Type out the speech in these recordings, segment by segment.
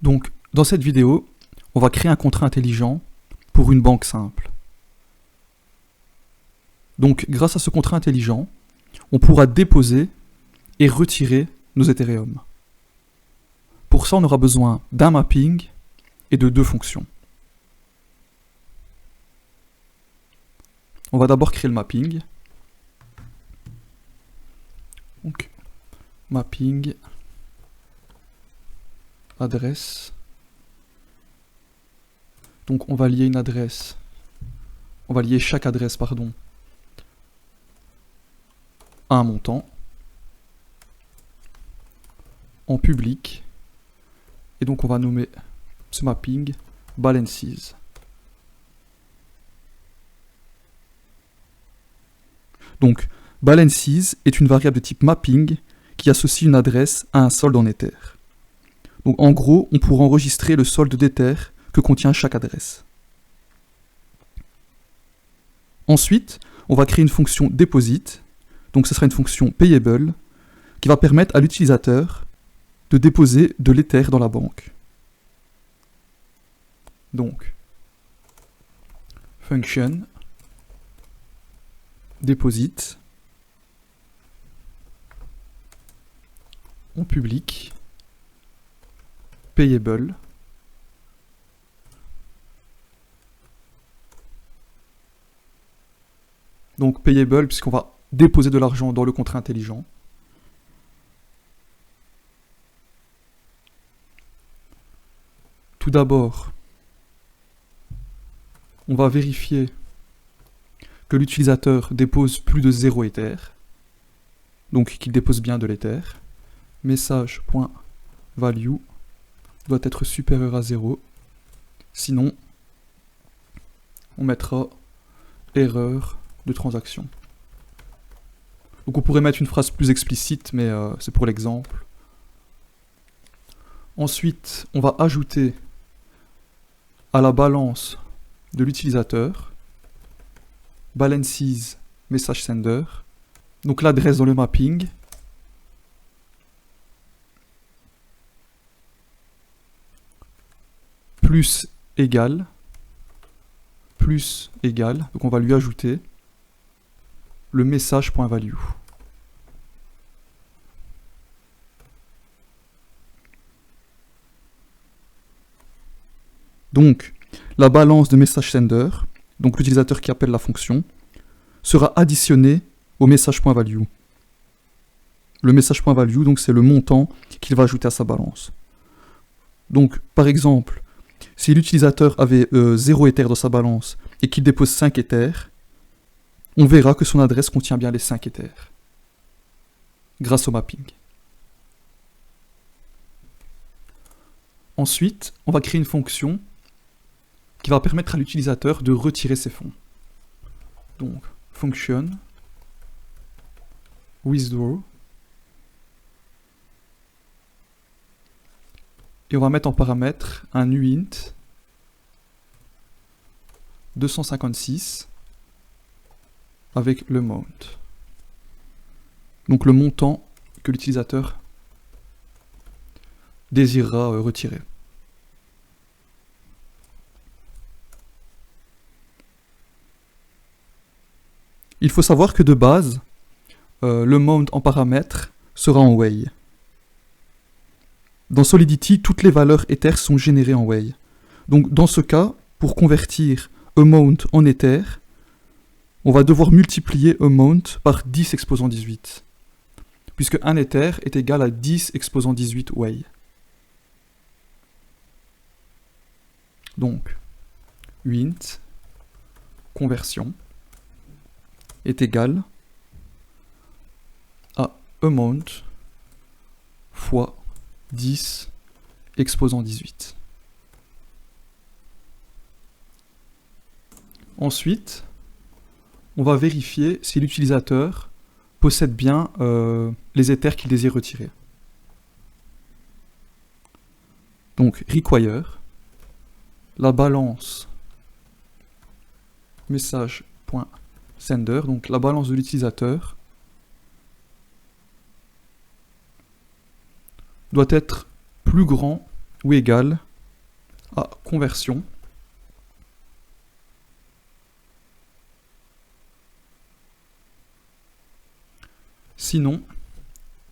Donc, dans cette vidéo, on va créer un contrat intelligent pour une banque simple. Donc, grâce à ce contrat intelligent, on pourra déposer et retirer nos Ethereum. Pour ça, on aura besoin d'un mapping et de deux fonctions. On va d'abord créer le mapping. Donc, mapping adresse. Donc, on va lier une adresse. On va lier chaque adresse, pardon, à un montant en public. Et donc, on va nommer ce mapping balances. Donc, balances est une variable de type mapping qui associe une adresse à un solde en Ether. Donc, en gros, on pourra enregistrer le solde d'Ether que contient chaque adresse. Ensuite, on va créer une fonction deposit. Donc, ce sera une fonction payable qui va permettre à l'utilisateur de déposer de l'Ether dans la banque. Donc, function deposit en public payable donc payable puisqu'on va déposer de l'argent dans le contrat intelligent. Tout d'abord, on va vérifier que l'utilisateur dépose plus de 0 Ether, donc qu'il dépose bien de l'Ether. Message.value doit être supérieur à 0, sinon on mettra erreur de transaction. Donc on pourrait mettre une phrase plus explicite, mais c'est pour l'exemple. Ensuite, on va ajouter à la balance de l'utilisateur balances message sender, donc l'adresse dans le mapping, plus égal, donc on va lui ajouter le message.value. Donc, la balance de message sender, donc l'utilisateur qui appelle la fonction, sera additionnée au message.value. Le message.value, donc c'est le montant qu'il va ajouter à sa balance. Donc, par exemple, si l'utilisateur avait 0 Ether dans sa balance et qu'il dépose 5 Ether, on verra que son adresse contient bien les 5 Ether, grâce au mapping. Ensuite, on va créer une fonction qui va permettre à l'utilisateur de retirer ses fonds. Donc, function withdraw. Et on va mettre en paramètre un uint 256 avec le amount. Donc le montant que l'utilisateur désirera retirer. Il faut savoir que de base, le amount en paramètre sera en way. Dans Solidity, toutes les valeurs Ether sont générées en way. Donc dans ce cas, pour convertir amount en Ether, on va devoir multiplier amount par 10 exposant 18. Puisque 1 Ether est égal à 10 exposant 18 way. Donc, uint conversion est égal à amount fois 10 exposant 18. Ensuite, on va vérifier si l'utilisateur possède bien les Ethers qu'il désire retirer. Donc, require, la balance message.sender, donc la balance de l'utilisateur, doit être plus grand ou égale à conversion sinon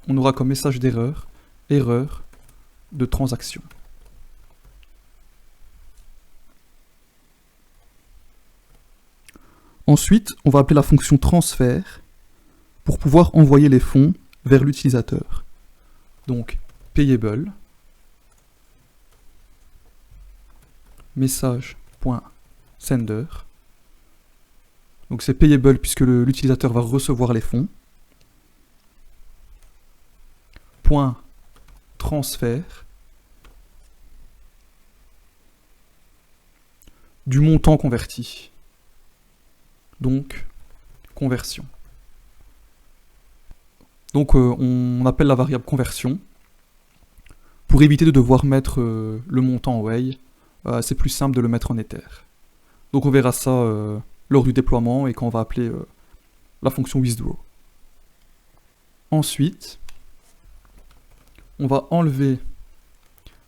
on aura comme message d'erreur erreur de transaction. Ensuite, on va appeler la fonction transfert pour pouvoir envoyer les fonds vers l'utilisateur. Donc, payable, message.sender. Donc c'est payable puisque l'utilisateur va recevoir les fonds. Point transfert du montant converti. Donc, conversion. Donc on appelle la variable conversion. Pour éviter de devoir mettre le montant en way, c'est plus simple de le mettre en Ether. Donc on verra ça lors du déploiement et quand on va appeler la fonction withdraw. Ensuite, on va enlever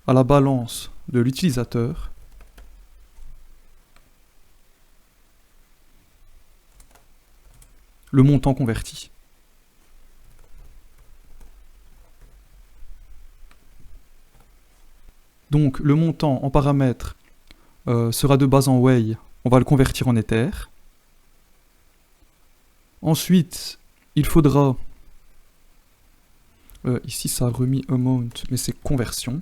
à la balance de l'utilisateur le montant converti. Donc le montant en paramètre sera de base en way, on va le convertir en Ether. Ensuite, il faudra, ici ça a remis amount, mais c'est conversion.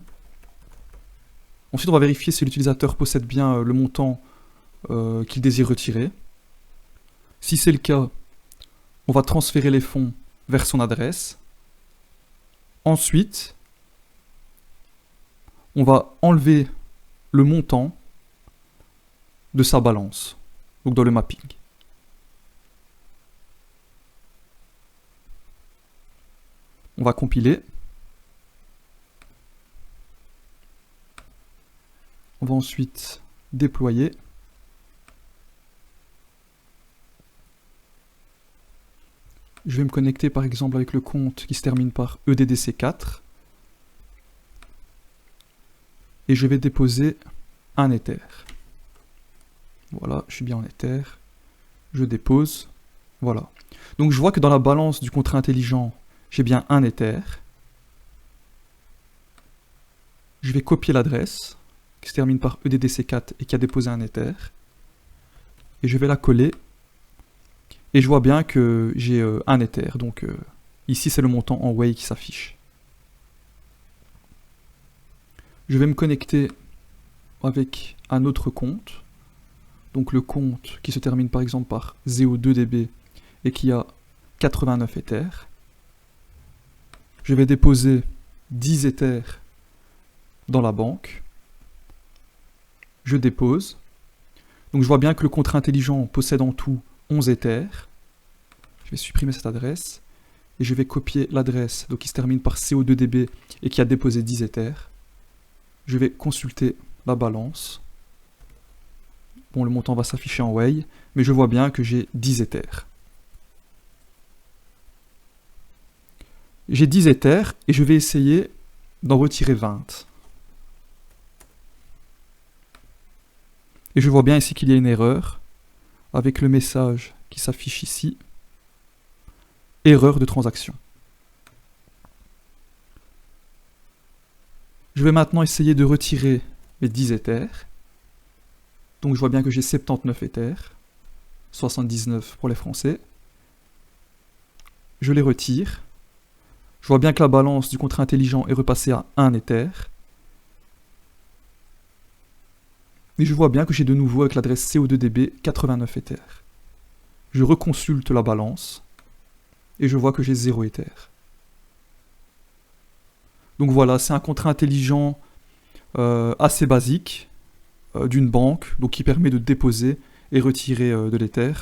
Ensuite on va vérifier si l'utilisateur possède bien le montant qu'il désire retirer. Si c'est le cas, on va transférer les fonds vers son adresse. Ensuite, on va enlever le montant de sa balance, donc dans le mapping. On va compiler. On va ensuite déployer. Je vais me connecter par exemple avec le compte qui se termine par EDDC4. Et je vais déposer un Ether. Voilà, je suis bien en Ether. Je dépose. Voilà. Donc je vois que dans la balance du contrat intelligent, j'ai bien un Ether. Je vais copier l'adresse qui se termine par EDDC4 et qui a déposé un Ether. Et je vais la coller. Et je vois bien que j'ai un Ether. Donc ici c'est le montant en way qui s'affiche. Je vais me connecter avec un autre compte. Donc le compte qui se termine par exemple par 02DB et qui a 89 Ethers. Je vais déposer 10 Ethers dans la banque. Je dépose. Donc je vois bien que le contrat intelligent possède en tout 11 Ethers. Je vais supprimer cette adresse. Et je vais copier l'adresse qui se termine par CO2DB et qui a déposé 10 Ethers. Je vais consulter la balance. Bon, le montant va s'afficher en way, mais je vois bien que j'ai 10 Ethers. J'ai 10 Ethers et je vais essayer d'en retirer 20. Et je vois bien ici qu'il y a une erreur avec le message qui s'affiche ici. Erreur de transaction. Je vais maintenant essayer de retirer mes 10 Ethers. Donc je vois bien que j'ai 79 Ethers, 79 pour les Français. Je les retire. Je vois bien que la balance du contrat intelligent est repassée à 1 Ether. Et je vois bien que j'ai de nouveau avec l'adresse CO2DB 89 Ethers. Je reconsulte la balance et je vois que j'ai 0 Ether. Donc voilà, c'est un contrat intelligent assez basique d'une banque, donc qui permet de déposer et retirer de l'Ether.